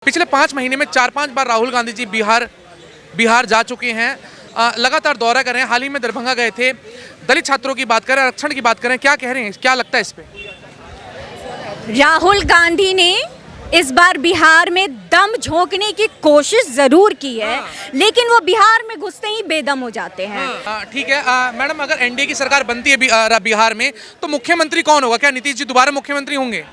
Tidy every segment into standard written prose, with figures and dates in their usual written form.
पिछले 5 महीने में 4-5 बार राहुल गांधी जी बिहार जा चुके हैं। लगातार दौरा कर रहे हैं। हाल ही में दरभंगा गए थे। दलित छात्रों की बात करें, आरक्षण की बात करें, क्या कह रहे हैं, क्या लगता है इस पे? राहुल गांधी ने इस बार बिहार में दम झोंकने की कोशिश जरूर की है, लेकिन वो बिहार में घुसते ही बेदम हो जाते हैं। ठीक है मैडम, अगर एनडीए की सरकार बनती है बिहार में तो मुख्यमंत्री कौन होगा? क्या नीतीश जी दोबारा मुख्यमंत्री होंगे?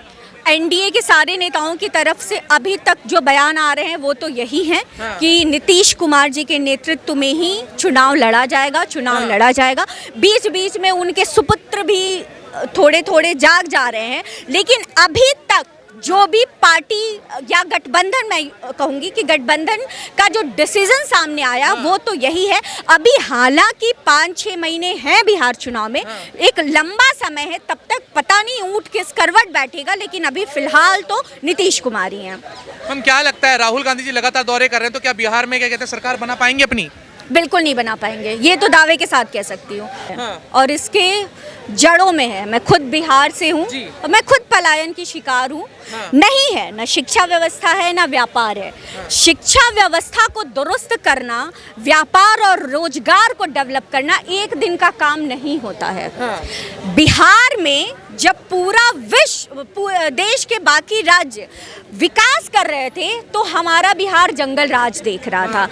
एनडीए के सारे नेताओं की तरफ से अभी तक जो बयान आ रहे हैं वो तो यही है कि नीतीश कुमार जी के नेतृत्व में ही चुनाव लड़ा जाएगा। बीच बीच में उनके सुपुत्र भी थोड़े थोड़े जाग जा रहे हैं, लेकिन अभी तक जो भी पार्टी या गठबंधन, मैं कहूँगी कि गठबंधन का जो डिसीजन सामने आया वो तो यही है। अभी हालांकि 5-6 महीने हैं बिहार चुनाव में, एक लंबा समय है, तब तक पता नहीं ऊँट किस करवट बैठेगा, लेकिन अभी फिलहाल तो नीतीश कुमार ही हैं। हम क्या लगता है, राहुल गांधी जी लगातार दौरे कर रहे हैं तो क्या बिहार में क्या कहते हैं सरकार बना पाएंगे अपनी? बिल्कुल नहीं बना पाएंगे, ये तो दावे के साथ कह सकती हूँ। और इसके जड़ों में है, मैं खुद बिहार से हूँ और मैं खुद पलायन की शिकार हूँ। नहीं है, ना शिक्षा व्यवस्था है ना व्यापार है। शिक्षा व्यवस्था को दुरुस्त करना, व्यापार और रोजगार को डेवलप करना एक दिन का काम नहीं होता है। बिहार में जब पूरा विश्व, देश के बाकी राज्य विकास कर रहे थे तो हमारा बिहार जंगल राज देख रहा था।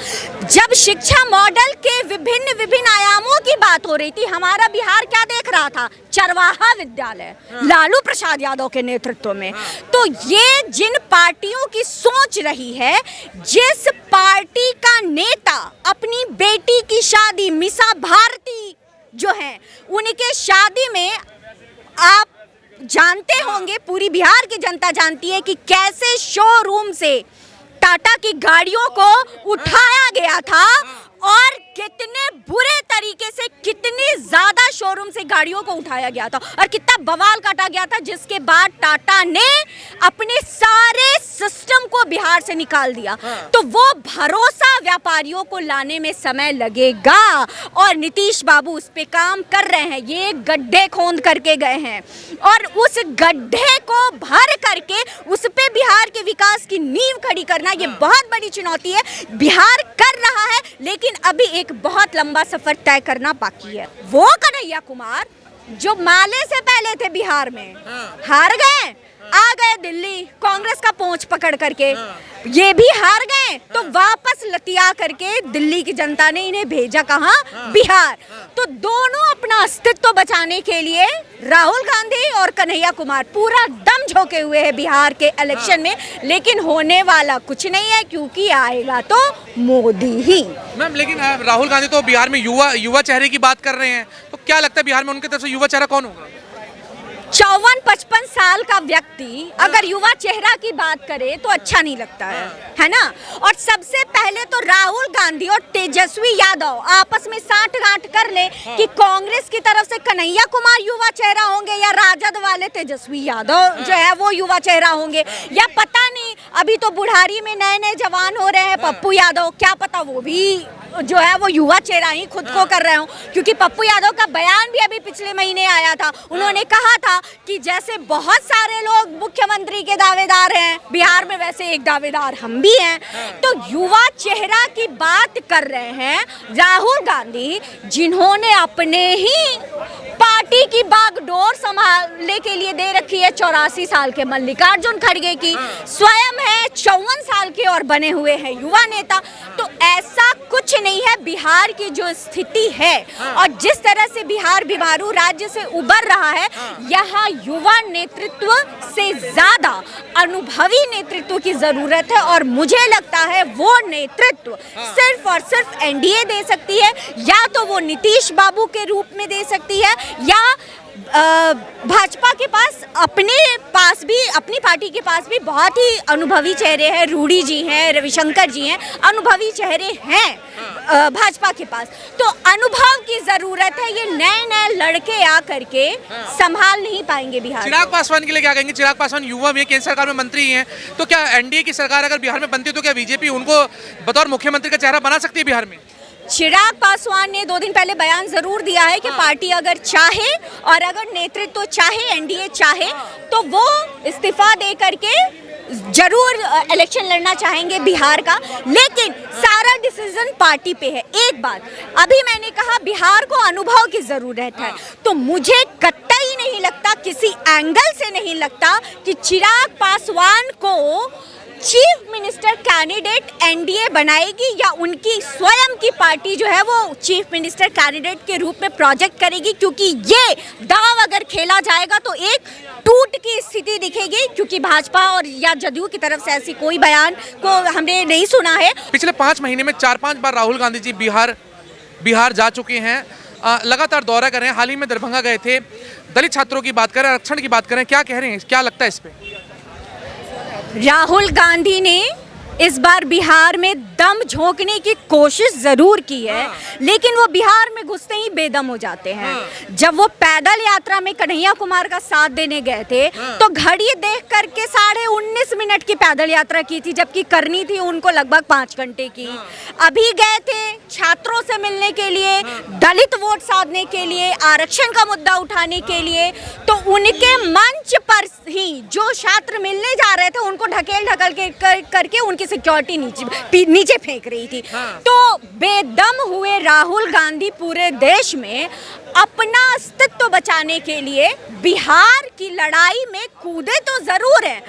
जब शिक्षा मॉडल के विभिन्न आयामों की बात हो रही थी, हमारा बिहार क्या देख रहा था? चरवाहा विद्यालय लालू प्रसाद यादव के नेतृत्व में। तो ये जिन पार्टियों की सोच रही है, जिस पार्टी का नेता अपनी बेटी की शादी, मिसा भारती जो है उनके शादी में, आप जानते होंगे, पूरी बिहार की जनता जानती है कि कैसे शोरूम से टाटा की गाड़ियों को उठाया गया था और कितने बुरे तरीके से, कितनी ज्यादा शोरूम से गाड़ियों को उठाया गया था और कितना बवाल काटा गया था, जिसके बाद टाटा ने अपने सारे सिस्टम को बिहार से निकाल दिया। तो वो भरोसा व्यापारियों को लाने में समय लगेगा और नीतीश बाबू उस पे काम कर रहे हैं। ये गड्ढे खोद करके गए हैं और उस गड्ढे को भर करके उस पे बिहार के विकास की नींव खड़ी करना, ये बहुत बड़ी चुनौती है। बिहार कर रहा है, लेकिन अभी एक बहुत लंबा सफर तय करना बाकी है। वो कन्हैया कुमार जो माले से पहले थे बिहार में, हार गए, आ गए दिल्ली कांग्रेस का पोंछ पकड़ करके, ये भी हार गए, तो वापस लतिया करके दिल्ली की जनता ने इन्हें भेजा कहाँ? बिहार। तो दोनों अपना अस्तित्व बचाने के लिए राहुल गांधी और कन्हैया कुमार पूरा दम झोंके हुए हैं बिहार के इलेक्शन में, लेकिन होने वाला कुछ नहीं है, क्योंकि आएगा तो मोदी ही। मैम, लेकिन राहुल गांधी तो बिहार में युवा चेहरे की बात कर रहे हैं, तो क्या लगता है बिहार में उनकी तरफ से युवा चेहरा कौन होगा? 54-55 साल का व्यक्ति अगर युवा चेहरा की बात करे तो अच्छा नहीं लगता है ना। और सबसे पहले तो राहुल गांधी और तेजस्वी यादव आपस में साठ-गांठ कर ले कि कांग्रेस की तरफ से कन्हैया कुमार युवा चेहरा होंगे या राजद वाले तेजस्वी यादव जो है वो युवा चेहरा होंगे, या पता नहीं। अभी तो बुढ़ारी में नए नए जवान हो रहे हैं, पप्पू यादव, क्या पता वो भी जो है वो युवा चेहरा ही खुद को कर रहे हो, क्योंकि पप्पू यादव का बयान भी अभी पिछले महीने आया था। उन्होंने कहा था कि जैसे बहुत सारे लोग मुख्यमंत्री के दावेदार हैं बिहार में, वैसे एक दावेदार हम भी हैं। तो युवा चेहरा की बात कर रहे हैं राहुल गांधी, जिन्होंने अपने ही पार्टी की बागडोर संभालने के लिए दे रखी है 84 साल के मल्लिकार्जुन खड़गे की, स्वयं है 54 साल के और बने हुए हैं युवा नेता। तो ऐसा कुछ नहीं है। बिहार की जो स्थिति है और जिस तरह से बिहार बीमारू राज्य से उबर रहा है, यहाँ युवा नेतृत्व से ज्यादा अनुभवी नेतृत्व की जरूरत है, और मुझे लगता है वो नेतृत्व सिर्फ और सिर्फ एनडीए दे सकती है, या तो वो नीतीश बाबू के रूप में दे सकती है, या भाजपा के पास अपनी पार्टी के पास भी बहुत ही अनुभवी चेहरे हैं। रूडी जी हैं, रविशंकर जी हैं, अनुभवी चेहरे हैं भाजपा के पास। तो अनुभव की जरूरत है, ये नए लड़के आ करके संभाल नहीं पाएंगे बिहार। चिराग पासवान के लिए क्या कहेंगे? चिराग पासवान युवा भी केंद्र सरकार में मंत्री हैं, तो क्या एनडीए की सरकार अगर बिहार में बनती है तो क्या बीजेपी उनको बतौर मुख्यमंत्री का चेहरा बना सकती है बिहार में? चिराग पासवान ने 2 दिन पहले बयान जरूर दिया है कि पार्टी अगर चाहे और अगर नेतृत्व चाहे, एनडीए चाहे, तो वो इस्तीफा दे करके जरूर इलेक्शन लड़ना चाहेंगे बिहार का, लेकिन सारा डिसीजन पार्टी पे है। एक बात अभी मैंने कहा, बिहार को अनुभव की जरूरत है, तो मुझे कतई नहीं लगता, किसी एंगल से नहीं लगता कि चिराग पासवान को चीफ मिनिस्टर कैंडिडेट एनडीए बनाएगी या उनकी स्वयं की पार्टी जो है वो चीफ मिनिस्टर कैंडिडेट के रूप में प्रोजेक्ट करेगी, क्योंकि ये दाव अगर खेला जाएगा तो एक टूट की स्थिति दिखेगी, क्योंकि भाजपा और या जदयू की तरफ से ऐसी कोई बयान को हमने नहीं सुना है। पिछले 5 महीने में 4-5 बार राहुल गांधी जी बिहार जा चुके हैं, लगातार दौरा कर रहे हैं। हाल ही में दरभंगा गए थे। दलित छात्रों की बात करें, आरक्षण की बात करें, क्या कह रहे हैं, क्या लगता है इस पे? राहुल गांधी ने इस बार बिहार में दम झोंकने की कोशिश जरूर की है, लेकिन वो बिहार में घुसते ही बेदम हो जाते हैं। जब वो पैदल यात्रा में कन्हैया कुमार का साथ देने गए थे तो घड़ी देख करके 19.5 मिनट की पैदल यात्रा की थी, जबकि करनी थी उनको लगभग 5 घंटे की। अभी गए थे छात्रों से मिलने के लिए, दलित वोट साधने के लिए, आरक्षण का मुद्दा उठाने के लिए, तो उनके मंच पर ही जो छात्र मिलने जा रहे थे उनको ढकेल करके उनकी सिक्योरिटी नीचे फेंक रही थी। तो बेदम हुए राहुल गांधी पूरे देश में अपना अस्तित्व बचाने के लिए बिहार की लड़ाई में कूदे तो जरूर है।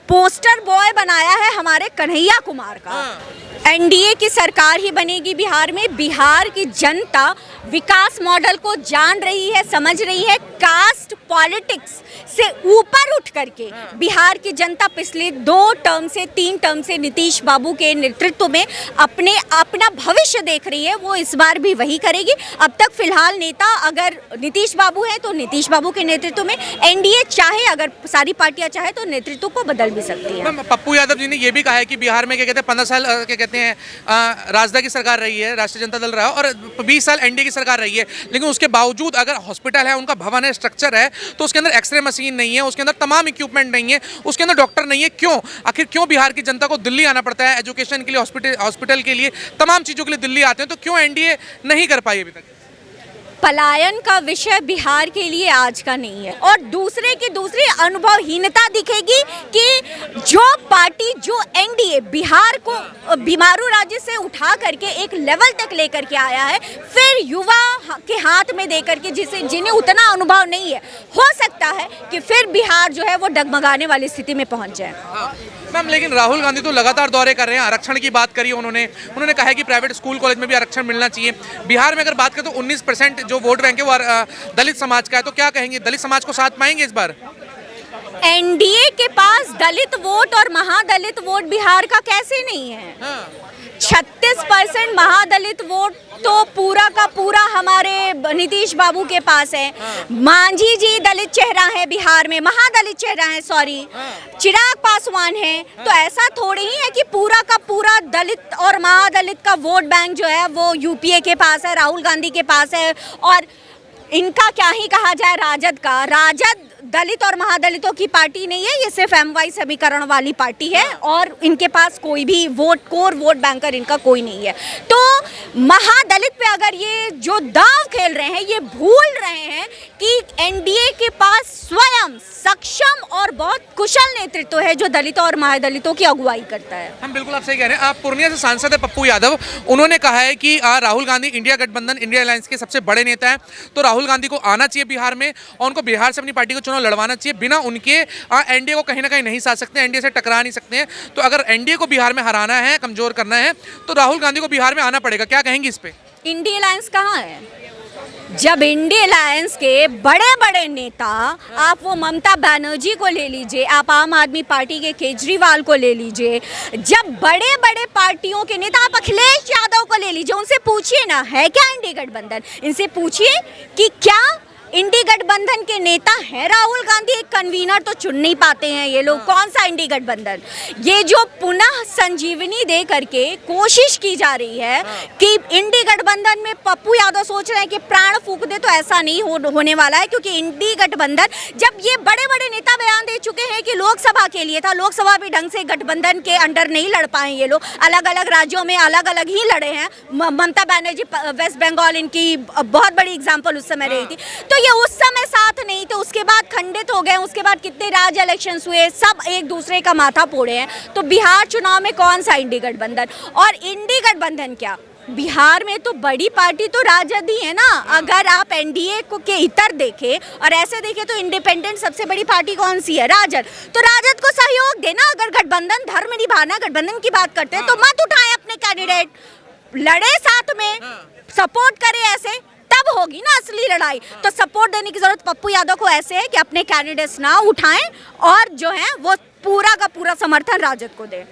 पोस्टर बॉय बनाया है हमारे कन्हैया कुमार का। एनडीए की सरकार ही बनेगी बिहार में। बिहार की जनता विकास मॉडल को जान रही है, समझ रही है। कास्ट पॉलिटिक्स से ऊपर उठ करके बिहार की जनता पिछले 2 टर्म से 3 टर्म से नीतीश बाबू के नेतृत्व में अपना भविष्य देख रही है। वो इस बार भी वही करेगी। अब तक फिलहाल नेता अगर नीतीश बाबू है तो नीतीश बाबू के नेतृत्व में, एनडीए चाहे अगर सारी पार्टियां चाहे तो नेतृत्व को बदल भी सकती है। पप्पू यादव जी ने यह भी कहा है कि बिहार में क्या कहते हैं 15 साल क्या कहते हैं राजद की सरकार रही है, राष्ट्रीय जनता दल रहा है, और 20 साल एनडीए की सरकार रही है, लेकिन उसके बावजूद अगर हॉस्पिटल है, उनका भवन है, स्ट्रक्चर है, तो उसके अंदर एक्सरे मशीन नहीं है, उसके अंदर तमाम इक्विपमेंट नहीं है, उसके अंदर डॉक्टर नहीं है। क्यों? आखिर क्यों बिहार की जनता को दिल्ली आना पड़ता है एजुकेशन के लिए, हॉस्पिटल के लिए, तमाम चीज़ों के लिए दिल्ली आते हैं? तो क्यों एनडीए नहीं कर पाई अभी तक? पलायन का विषय बिहार के लिए आज का नहीं है, और दूसरी अनुभवहीनता दिखेगी कि जो पार्टी, जो एनडीए बिहार को बीमारू राज्य से उठा करके एक लेवल तक लेकर के आया है, फिर युवा के हाथ में देकर के जिन्हें उतना अनुभव नहीं है, हो सकता है कि फिर बिहार जो है वो डगमगाने वाली स्थिति में पहुंच जाए। मैम, लेकिन राहुल गांधी तो लगातार दौरे कर रहे हैं। आरक्षण की बात करी उन्होंने कहा है कि प्राइवेट स्कूल कॉलेज में भी आरक्षण मिलना चाहिए। बिहार में अगर बात करें तो 19% जो वोट बैंक है वो दलित समाज का है, तो क्या कहेंगे, दलित समाज को साथ पाएंगे इस बार? एनडीए के पास दलित वोट और महादलित वोट बिहार का कैसे नहीं है? 36% महादलित वोट तो पूरा का पूरा हमारे नीतीश बाबू के पास है। मांझी जी दलित चेहरा है बिहार में, महादलित चेहरा है, सॉरी, चिराग पासवान है। तो ऐसा थोड़ी ही है कि पूरा का पूरा दलित और महादलित का वोट बैंक जो है वो यूपीए के पास है, राहुल गांधी के पास है। और इनका क्या ही कहा जाए, राजद दलित और महादलितों की पार्टी नहीं है, ये सिर्फ एमवाई समीकरण वाली पार्टी है, और इनके पास कोई भी कोर वोट बैंकर इनका कोई नहीं है। तो महादलित पे अगर ये जो दाव खेल रहे हैं, ये भूल रहे हैं कि एनडीए के पास स्वयं सक्षम और बहुत कुशल नेतृत्व है जो दलितों और महादलितों की अगुवाई करता है। हम बिल्कुल आप सही कह रहे हैं। आप पूर्णिया से सांसद है पप्पू यादव, उन्होंने कहा है कि राहुल गांधी इंडिया गठबंधन, इंडिया अलायंस के सबसे बड़े नेता हैं, तो राहुल गांधी को आना चाहिए बिहार में और उनको बिहार से अपनी पार्टी को चुनाव लड़वाना चाहिए। बिना उनके एनडीए को कहीं ना कहीं नहीं साथ सकते, एनडीए से टकरा नहीं सकते हैं। तो अगर एनडीए को बिहार में हराना है, कमजोर करना है, तो राहुल गांधी को बिहार में आना पड़ेगा। क्या कहेंगे इस पे? इंडिया अलायंस कहाँ है? जब इंडिया अलायंस के बड़े बड़े नेता, आप वो ममता बनर्जी को ले लीजिए, आप आम आदमी पार्टी के केजरीवाल को ले लीजिए, जब बड़े बड़े पार्टियों के नेता, आप अखिलेश यादव को ले लीजिए, उनसे पूछिए ना है क्या इंडिया गठबंधन, इनसे पूछिए कि क्या इंडी गठबंधन के नेता हैं राहुल गांधी। एक कन्वीनर तो चुन नहीं पाते हैं ये लोग, कौन सा इंडी गठबंधन। ये जो पुनः संजीवनी दे करके कोशिश की जा रही है कि इंडी गठबंधन में पप्पू यादव सोच रहे हैं कि प्राण फूंक दे, तो ऐसा नहीं होने वाला है, क्योंकि इंडी गठबंधन, जब ये बड़े बड़े नेता बयान दे चुके हैं कि लोकसभा के लिए था, लोकसभा भी ढंग से गठबंधन के अंडर नहीं लड़ पाए ये लोग, अलग अलग राज्यों में अलग अलग ही लड़े हैं। ममता बनर्जी वेस्ट बंगाल इनकी बहुत बड़ी एग्जाम्पल उस समय रही थी। तो तो ये उस समय साथ नहीं थे, उसके बाद खंडित हो गए, उसके बाद कितने राज्य इलेक्शंस हुए, सब एक दूसरे का माथा फोड़े हैं। तो बिहार चुनाव में कौन सा इंडी गठबंधन, और इंडी गठबंधन क्या, बिहार में तो बड़ी पार्टी तो राजद ही है ना। अगर आप एनडीए को के इतर देखें और ऐसे देखें तो इंडिपेंडेंट सबसे बड़ी पार्टी कौन सी है, राजद। तो राजद को सहयोग देना, अगर गठबंधन धर्म निभाना, गठबंधन की बात करते हैं तो मत उठाएं अपने कैंडिडेट, लड़े साथ में, सपोर्ट करें, ऐसे तब होगी ना असली लड़ाई। तो सपोर्ट देने की जरूरत पप्पू यादव को ऐसे है कि अपने कैंडिडेट्स ना उठाएं और जो है वो पूरा का पूरा समर्थन राजद को दें।